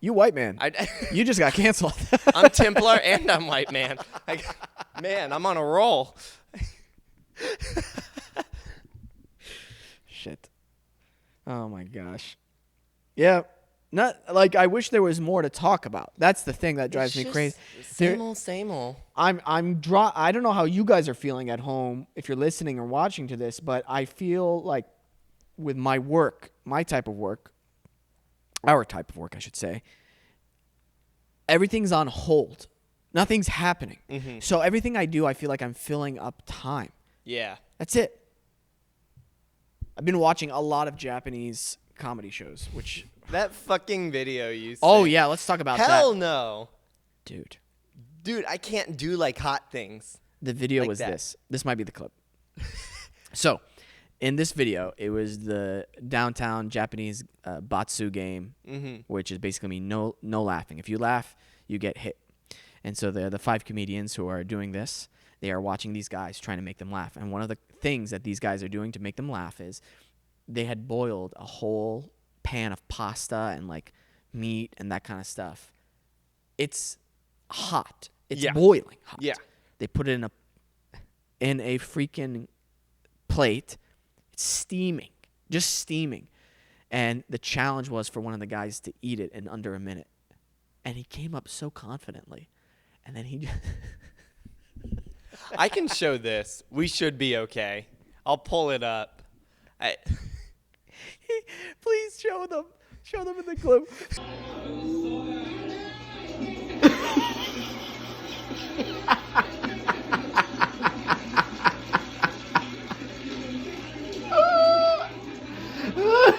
You white man. You just got canceled. I'm Templar and I'm white man. Man, I'm on a roll. Shit. Oh my gosh. Yeah. Not like I wish there was more to talk about. That's the thing that drives me crazy. Same old. I don't know how you guys are feeling at home if you're listening or watching to this, but I feel like with my work, my type of work, our type of work, I should say, everything's on hold. Nothing's happening. Mm-hmm. So everything I do, I feel like I'm filling up time. Yeah. That's it. I've been watching a lot of Japanese comedy shows, which... That fucking video you Oh, sent. yeah, let's talk about that. Hell no. Dude, I can't do like hot things. the video Like was that. this. This might be the clip. So, in this video, it was the downtown Japanese Batsu game, which is basically mean no laughing. If you laugh, you get hit. And so the 5 comedians who are doing this, they are watching these guys trying to make them laugh. And one of the things that these guys are doing to make them laugh is they had boiled a whole pan of pasta and like meat and that kind of stuff. It's hot. It's boiling hot. Yeah. They put it in a freaking plate. It's steaming. Just steaming. And the challenge was for one of the guys to eat it in under a minute. And he came up so confidently. And then he just I can show this. We should be okay. I'll pull it up. Please show them. Show them in the clip.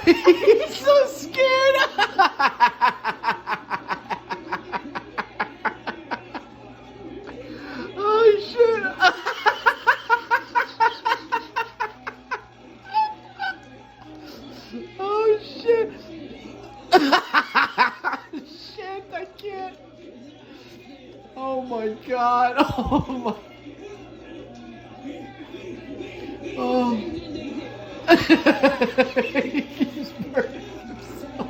He's so scared. Oh shit. Oh shit. Shit, I can't. Oh my god. Oh my. Oh. He's burning himself.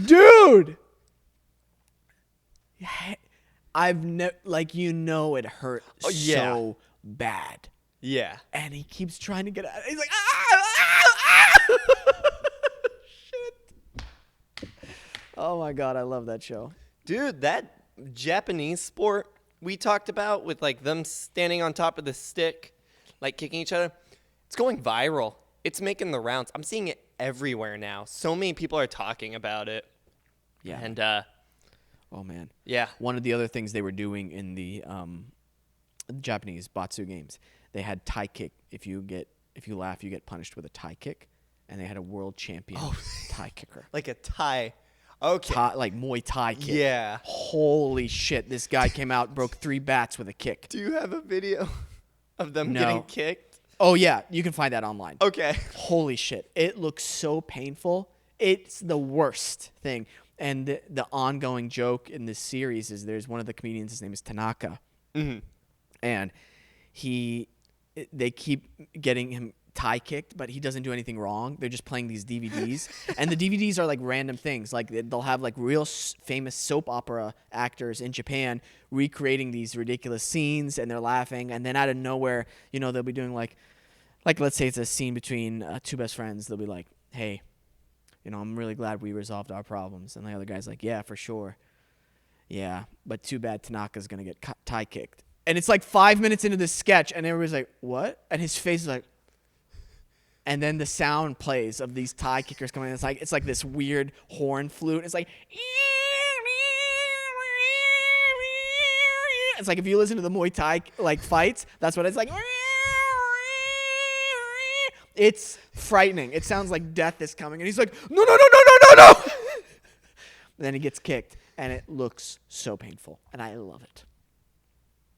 Dude. I've never, like, it hurt so bad. Yeah. And he keeps trying to get out. He's like, ah! Shit. Oh my god, I love that show. Dude, that Japanese sport we talked about with like them standing on top of the stick, like kicking each other, it's going viral. It's making the rounds. I'm seeing it everywhere now. So many people are talking about it. Yeah. And oh man. yeah. One of the other things they were doing in the Japanese Batsu games, they had Thai kick. If you laugh, you get punished with a Thai kick, and they had a world champion Thai kicker. Like a Thai. Okay. Like Muay Thai kick. Yeah. Holy shit! This guy came out, broke 3 bats with a kick. Do you have a video of them No. getting kicked? Oh yeah, you can find that online. Okay. Holy shit! It looks so painful. It's the worst thing. And the ongoing joke in this series is there's one of the comedians. His name is Tanaka, and they keep getting him Thai kicked, but he doesn't do anything wrong. They're just playing these DVDs, and the DVDs are like random things. Like they'll have like real famous soap opera actors in Japan recreating these ridiculous scenes, and they're laughing. And then out of nowhere, they'll be doing like let's say it's a scene between 2 best friends. They'll be like, "Hey, I'm really glad we resolved our problems." And the other guy's like, "Yeah, for sure. Yeah, but too bad Tanaka's gonna get Thai kicked." And it's like 5 minutes into this sketch, and everybody's like, "What?" And his face is like. And then the sound plays of these Thai kickers coming in. It's like this weird horn flute. It's like if you listen to the Muay Thai like fights, that's what it's like. It's frightening. It sounds like death is coming, and he's like, "No, no, no, no, no, no, no!" Then he gets kicked, and it looks so painful, and I love it.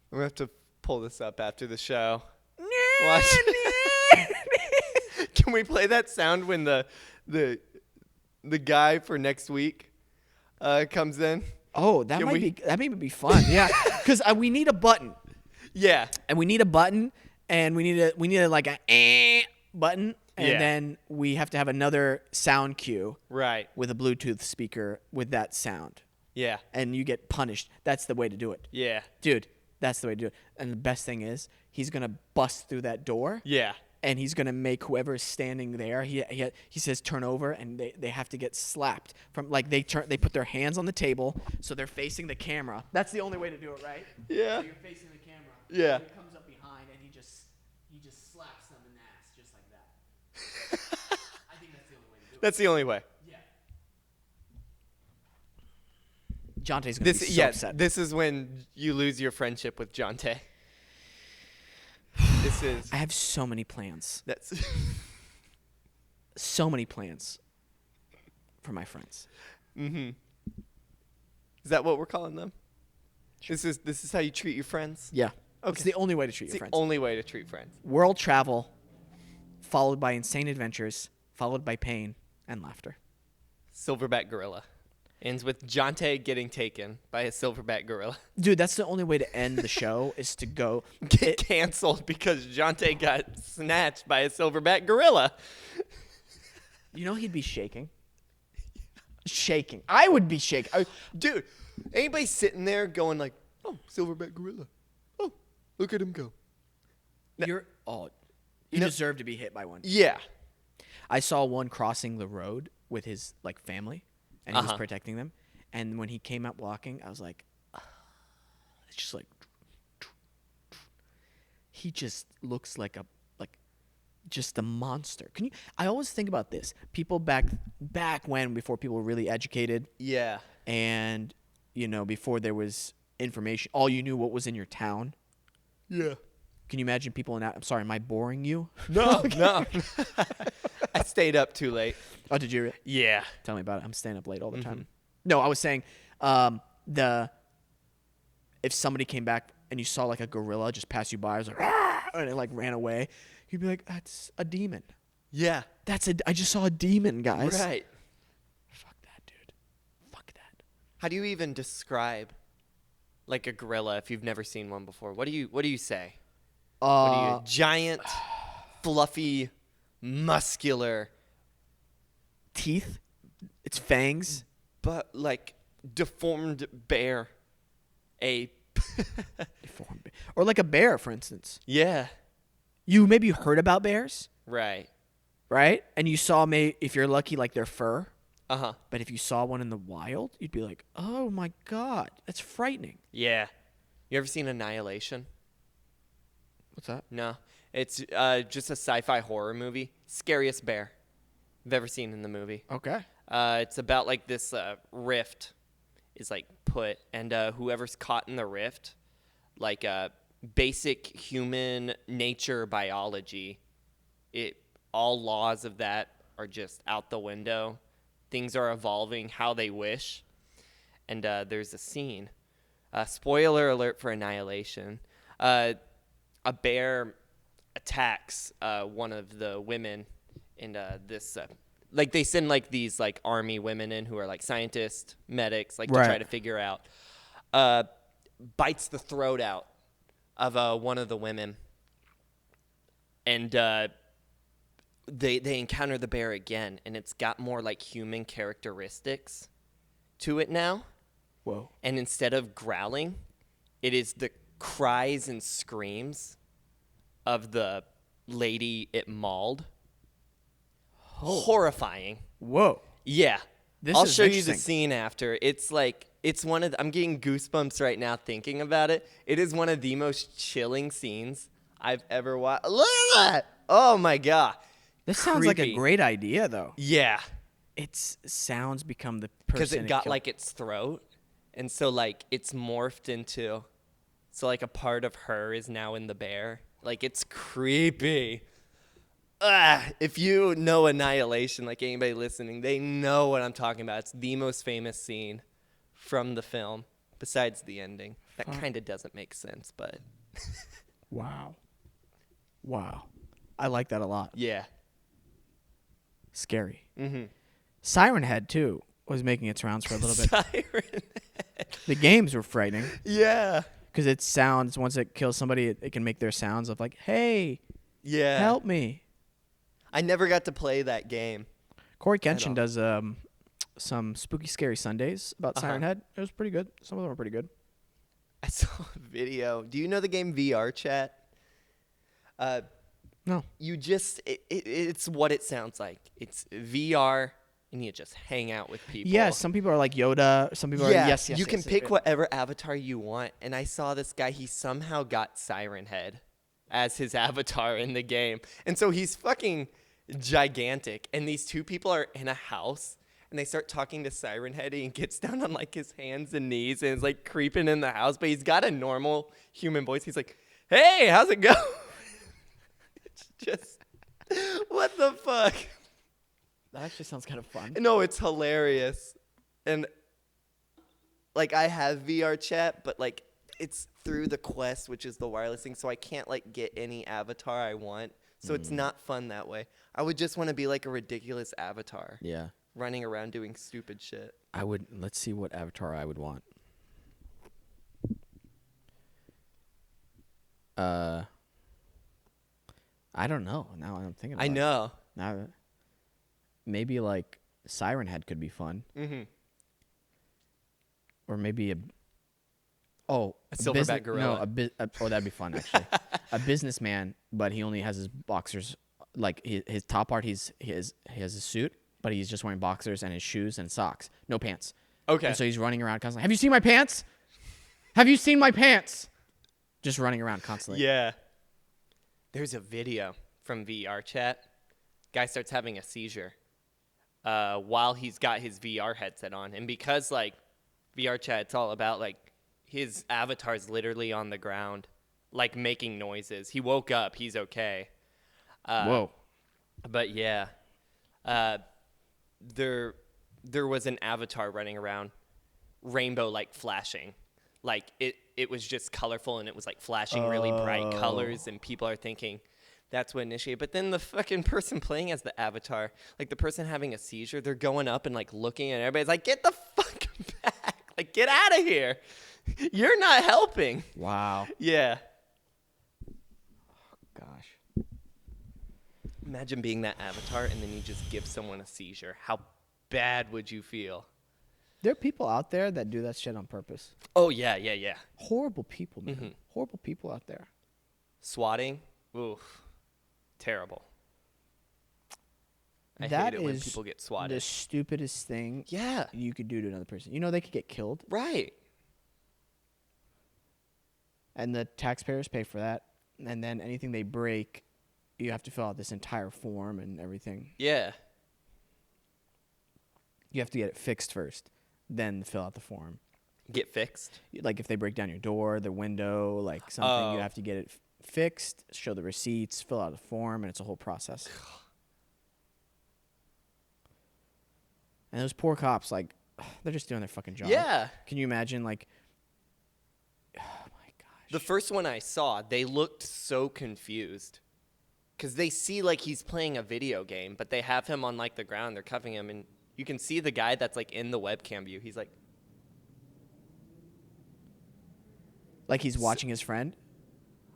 We're going to have to pull this up after the show. Watch. Can we play that sound when the guy for next week comes in? Oh, that may be fun. Yeah, because we need a button. Yeah, and we need a button, and we need like a button, and then we have to have another sound cue. Right. With a Bluetooth speaker with that sound. Yeah. And you get punished. That's the way to do it. Yeah. Dude, that's the way to do it. And the best thing is, he's gonna bust through that door. Yeah. and he's gonna make whoever is standing there. He says turn over, and they have to get slapped from like they put their hands on the table so they're facing the camera. That's the only way to do it, right? Yeah. So you're facing the camera. Yeah. And he comes up behind and he just slaps them in the ass just like that. I think that's the only way to do it. That's the only way. Yeah. Jonte's gonna be so upset. This is when you lose your friendship with Jonte. This is. I have so many plans. That's. So many plans for my friends. Mm-hmm. Is that what we're calling them? This is how you treat your friends? Yeah. Okay. It's the only way to treat It's your the friends. only way to treat friends. World travel, followed by insane adventures, followed by pain and laughter. Silverback gorilla. Ends with Jonte getting taken by a silverback gorilla. Dude, that's the only way to end the show is to go Get canceled because Jonte got snatched by a silverback gorilla. You know he'd be shaking. Shaking. I would be shaking. Dude, anybody sitting there going like, oh, silverback gorilla. Oh, look at him go. You deserve to be hit by one. Yeah. I saw one crossing the road with his like family, and he was protecting them. And when he came up walking, I was like, it's just like, he just looks like just a monster. I always think about this. People back when, before people were really educated. Yeah. And, before there was information, all you knew what was in your town. Yeah. Can you imagine people I'm sorry, am I boring you? No, no. I stayed up too late. Oh, did you? Yeah. Tell me about it. I'm staying up late all the time. No, I was saying if somebody came back and you saw like a gorilla just pass you by, I was like, and it like ran away, you'd be like, that's a demon. Yeah. I just saw a demon, guys. Right. Fuck that, dude. Fuck that. How do you even describe like a gorilla if you've never seen one before? What do you say? What are you? Giant, fluffy, muscular teeth, its fangs, but like deformed bear, ape. deformed bear. Or like a bear, for instance. Yeah. You maybe heard about bears, Right. right? And you saw if you're lucky, like their fur. Uh-huh. But if you saw one in the wild, you'd be like, oh my God, that's frightening. Yeah. You ever seen Annihilation? What's that? No. It's just a sci-fi horror movie. Scariest bear I've ever seen in the movie. Okay. It's about like this rift is like put, and whoever's caught in the rift, like basic human nature biology, all laws of that are just out the window. Things are evolving how they wish. And there's a scene. Spoiler alert for Annihilation. A bear attacks one of the women in this. Like they send like these like army women in who are like scientists, medics, like to try to figure out. Bites the throat out of one of the women, and they encounter the bear again, and it's got more like human characteristics to it now. Whoa. And instead of growling, it is the cries and screams of the lady it mauled. Oh. Horrifying. Whoa. Yeah. This I'll is show you the interesting. scene after. It's like, I'm getting goosebumps right now thinking about it. It is one of the most chilling scenes I've ever watched. Look at that. Oh my God. This sounds like a Creepy. great idea, though. Yeah. Its sounds become the person. Because it got killed. like its throat. And so like it's morphed into, so like a part of her is now in the bear. Like it's creepy. If you know Annihilation, like anybody listening, they know what I'm talking about. It's the most famous scene from the film, besides the ending. That kind of doesn't make sense, but Wow. I like that a lot. yeah. Scary. Mm-hmm. Siren Head, too, was making its rounds for a little bit. Siren. The games were frightening Yeah. because it sounds, once it kills somebody, it can make their sounds of like, hey, Yeah. help me. I never got to play that game. Corey all. Kenshin does some Spooky Scary Sundays about Siren Head. It was pretty good. Some of them were pretty good. I saw a video. Do you know the game VR Chat? No. You just it's what it sounds like. It's VR, and you just hang out with people. Yeah, some people are like Yoda. Some people are yes. You can pick whatever avatar you want. And I saw this guy. He somehow got Siren Head as his avatar in the game, and so he's fucking gigantic. And these two people are in a house, and they start talking to Siren Head. And he gets down on like his hands and knees, and is like creeping in the house. But he's got a normal human voice. He's like, "Hey, how's it going?" It's just what the fuck. That actually sounds kind of fun. No, it's hilarious. And like I have VR chat, but like it's through the Quest, which is the wireless thing, so I can't like get any avatar I want. So it's not fun that way. I would just want to be like a ridiculous avatar. Yeah. Running around doing stupid shit. Let's see what avatar I would want. I don't know. Now I'm thinking about I know. it. Now, maybe like Siren Head could be fun. Mm-hmm. Or maybe a silverback gorilla. No, that'd be fun actually. A businessman, but he only has his boxers. Like his top part, he has a suit, but he's just wearing boxers and his shoes and socks, no pants. Okay. And so he's running around constantly. Have you seen my pants? Have you seen my pants? Just running around constantly. Yeah. There's a video from VR chat. Guy starts having a seizure while he's got his VR headset on, and because like VR chat, it's all about like his avatar's literally on the ground, like making noises. He woke up. He's okay. Whoa. But yeah, there was an avatar running around, rainbow like flashing, like it was just colorful and it was like flashing really bright colors, and people are thinking that's what initiated. But then the fucking person playing as the avatar, like the person having a seizure, they're going up and like looking, and everybody's like, "Get the fuck back! Like get out of here! You're not helping." Wow. Yeah. Gosh. Imagine being that avatar and then you just give someone a seizure. How bad would you feel? There are people out there that do that shit on purpose. Oh, yeah. Horrible people, man. Mm-hmm. Horrible people out there. Swatting? Oof. Terrible. I That hate it when is people get swatted. the stupidest thing Yeah. you could do to another person. You know they could get killed, Right. and the taxpayers pay for that. And then anything they break, you have to fill out this entire form and everything. Yeah. You have to get it fixed first, then fill out the form. Get fixed. Like if they break down your door, the window, like something, you have to get it fixed, show the receipts, fill out a form, and it's a whole process. And those poor cops, like, they're just doing their fucking job. Yeah. Can you imagine, like, oh my gosh. The first one I saw, they looked so confused. Because they see, like, he's playing a video game, but they have him on, like, the ground. They're cuffing him, and you can see the guy that's, like, in the webcam view. He's like... Like he's watching his friend?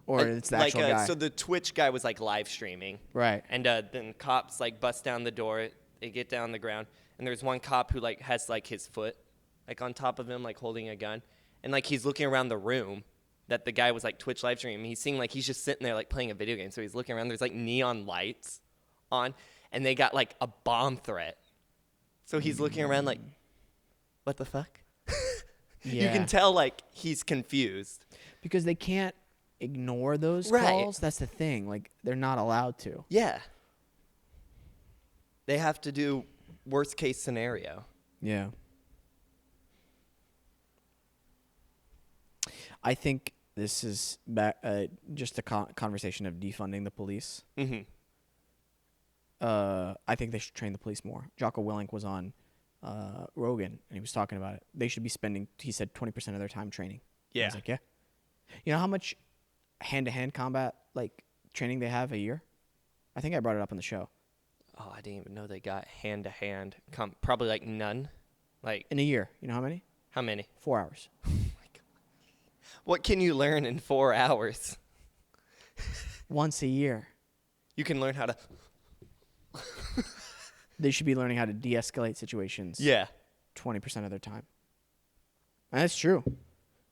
Or it's the actual guy? So the Twitch guy was, like, live streaming. Right. And then cops, like, bust down the door. They get down on the ground. And there's one cop who, like, has, like, his foot, like, on top of him, like, holding a gun. And, like, he's looking around the room that the guy was, like, Twitch live streaming. He's seeing, like, he's just sitting there, like, playing a video game. So he's looking around. There's, like, neon lights on. And they got, like, a bomb threat. So he's looking around, like, what the fuck? Yeah. You can tell, like, he's confused. Because they can't ignore those Right. calls. That's the thing. Like, they're not allowed to. Yeah. They have to do worst case scenario. Yeah. I think this is just a conversation of defunding the police. Mm-hmm. I think they should train the police more. Jocko Willink was on Rogan, and he was talking about it. They should be spending, he said, 20% of their time training. Yeah. I was like, yeah. You know how much hand-to-hand combat like training they have a year? I think I brought it up on the show. Oh, I didn't even know they got hand-to-hand. Probably, like, none. Like, In a year. You know how many? how many? 4 hours. What can you learn in 4 hours? Once a year. You can learn how to... They should be learning how to de-escalate situations. Yeah. 20% of their time. And that's true.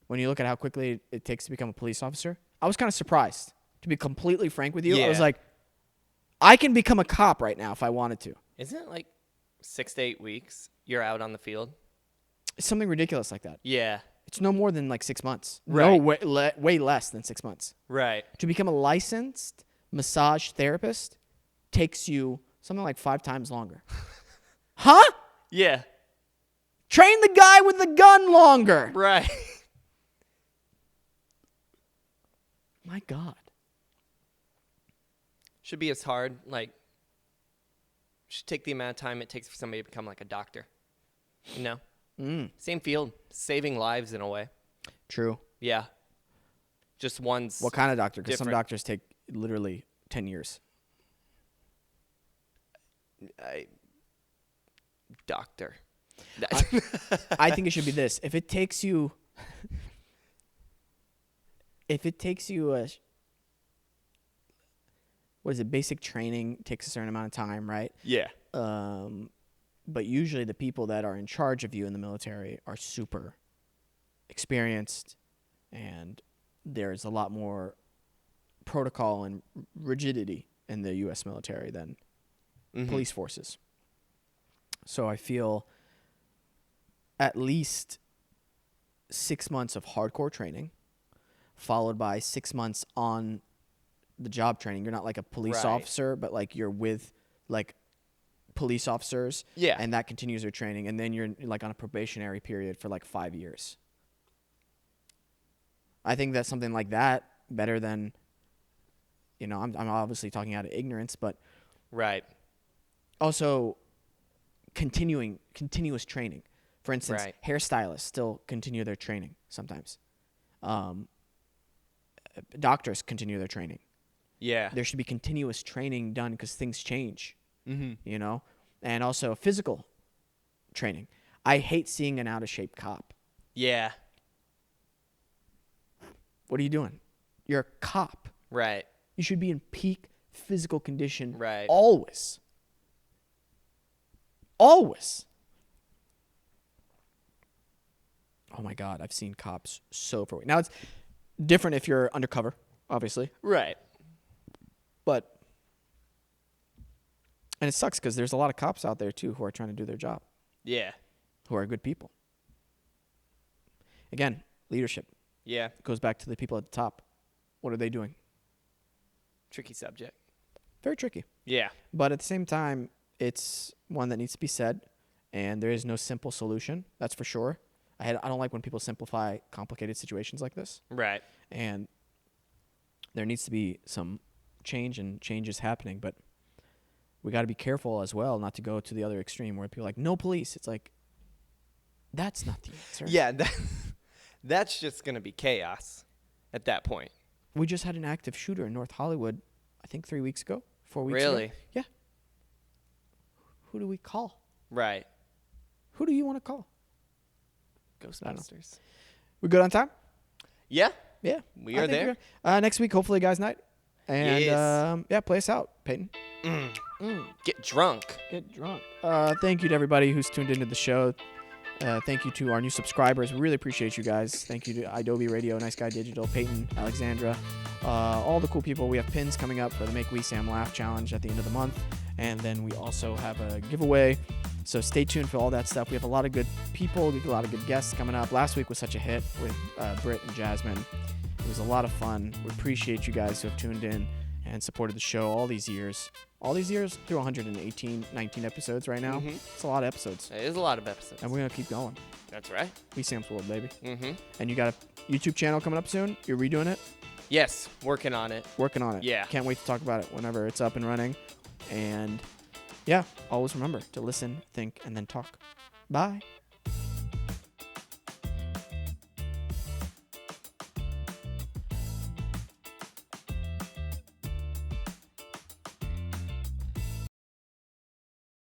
When you look at how quickly it takes to become a police officer, I was kind of surprised. To be completely frank with you, I was Yeah. like, I can become a cop right now if I wanted to. Isn't it like 6 to 8 weeks you're out on the field? It's something ridiculous like that. Yeah. It's no more than like 6 months. Right. No, way less than 6 months. Right. To become a licensed massage therapist takes you something like 5 times longer. Huh? Yeah. Train the guy with the gun longer. Right. My God. Should be as hard, like, should take the amount of time it takes for somebody to become like a doctor. You know? Same field, saving lives in a way. True. Yeah. Just one's What kind of doctor? Because some different. doctors take literally 10 years. Doctor. I think it should be this. If it takes you what is it, basic training takes a certain amount of time, right? Yeah. But usually the people that are in charge of you in the military are super experienced, and there's a lot more protocol and rigidity in the U.S. military than police forces. So I feel at least 6 months of hardcore training, followed by 6 months on the job training. You're not like a police Right. officer, but like you're with like police officers. Yeah. And that continues their training. And then you're like on a probationary period for like 5 years. I think that's something like that better than, you know, I'm obviously talking out of ignorance, but Right. also continuous training. For instance, Right. hairstylists still continue their training sometimes. Doctors continue their training. Yeah. There should be continuous training done because things change, Mm-hmm. you know? And also physical training. I hate seeing an out-of-shape cop. Yeah. What are you doing? You're a cop. Right. You should be in peak physical condition Right. always. Always. Oh my God, I've seen cops so far away. Now it's different if you're undercover, obviously, Right. but and it sucks because there's a lot of cops out there too who are trying to do their job, Yeah. who are good people. Again, leadership Yeah. goes back to the people at the top. What are they doing? Tricky subject. Very tricky. Yeah. But at the same time, it's one that needs to be said, and there is no simple solution. That's for sure. I don't like when people simplify complicated situations like this, Right. and there needs to be some change, and change is happening. But we got to be careful as well not to go to the other extreme where people are like, no police. It's like, that's not the answer. Yeah. That's just going to be chaos at that point. We just had an active shooter in North Hollywood, I think 3 weeks ago, 4 weeks ago. Really? Yeah. Who do we call? Right. Who do you want to call? Ghostbusters. We good on time? Yeah. Yeah. We I are think there. we're- next week, hopefully, guys' night. And Yes. yeah, play us out, Peyton. Get drunk. Get drunk. Thank you to everybody who's tuned into the show. Thank you to our new subscribers. We really appreciate you guys. Thank you to Adobe Radio, Nice Guy Digital, Peyton, Alexandra, all the cool people. We have pins coming up for the Make Wesam Laugh Challenge at the end of the month. And then we also have a giveaway. So stay tuned for all that stuff. We have a lot of good people, a lot of good guests coming up. Last week was such a hit with Britt and Jasmine. It was a lot of fun. We appreciate you guys who have tuned in and supported the show all these years. All these years through 118, 19 episodes right now. It's a lot of episodes. It is a lot of episodes. And we're going to keep going. That's right. Wesam's World, baby. Mm-hmm. And you got a YouTube channel coming up soon. You're redoing it? Yes. Working on it. Working on it. Yeah. Can't wait to talk about it whenever it's up and running. And yeah, always remember to listen, think, and then talk. Bye.